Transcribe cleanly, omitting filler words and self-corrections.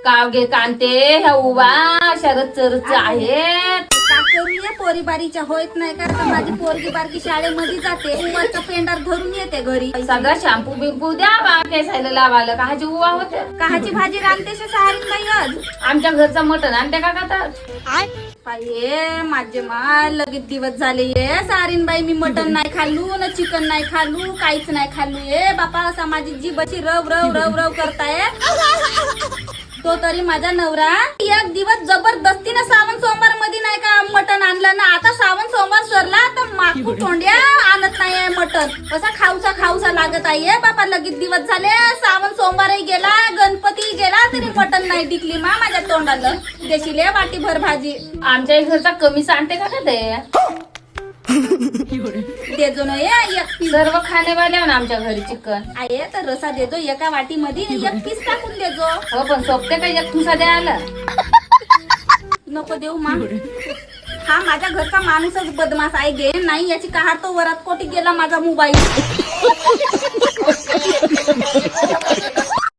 कावगे कांते ह्या उभा शरद चरच आहेत. का करूया पोरी बारीच्या होत नाही का तर माझी पोरगी बारकी शाळेमध्ये जाते उवाचा पेंडार धरून येते घरी. सगळा शॅम्पू बिंपू द्या बा केसायला लावायला काहाची उवा होते. काहाची भाजी रांधतेस सारीन बाई आज. आमच्या घरचा मटण आणते का खातात. ये माझे माय लगेच दिवस झाले ये सारीन बाई मी मटन नाही खाल्लू न चिकन नाही खाल्लू काहीच नाही खाल्लू ये बापा असा माझी जीभची रव रव रव रव करताय. तो तरी माझा नवरा एक दिवस जबरदस्तीने श्रावण सोमवार मध्ये नाही का मटन आणलं ना. आता श्रावण सोमवार सरला तर माकू तोंड्या आणत नाहीये मटन. असा खाऊसा लागत आहे बापा. लगेच दिवस झाले श्रावण सोमवारही गेला गणपती गेला तरी मटन नाही टिकली माझ्या तोंडाला. देशील वाटी भर भाजी. आमच्या घरचा कमी सांगते का ते देजो ना एक पीस. सर्व खाणेवाले आमच्या घरी चिकन आहे तर रसा देजो एका वाटीमध्ये एक पीस टाकून देजो. हो पण सोपते का एक तुसा द्यायला. नको देऊ मा. हा माझ्या घरचा माणूसच बदमाश आहे गे. नाही याची कहार तो वरात कोटी गेला माझा मोबाईल.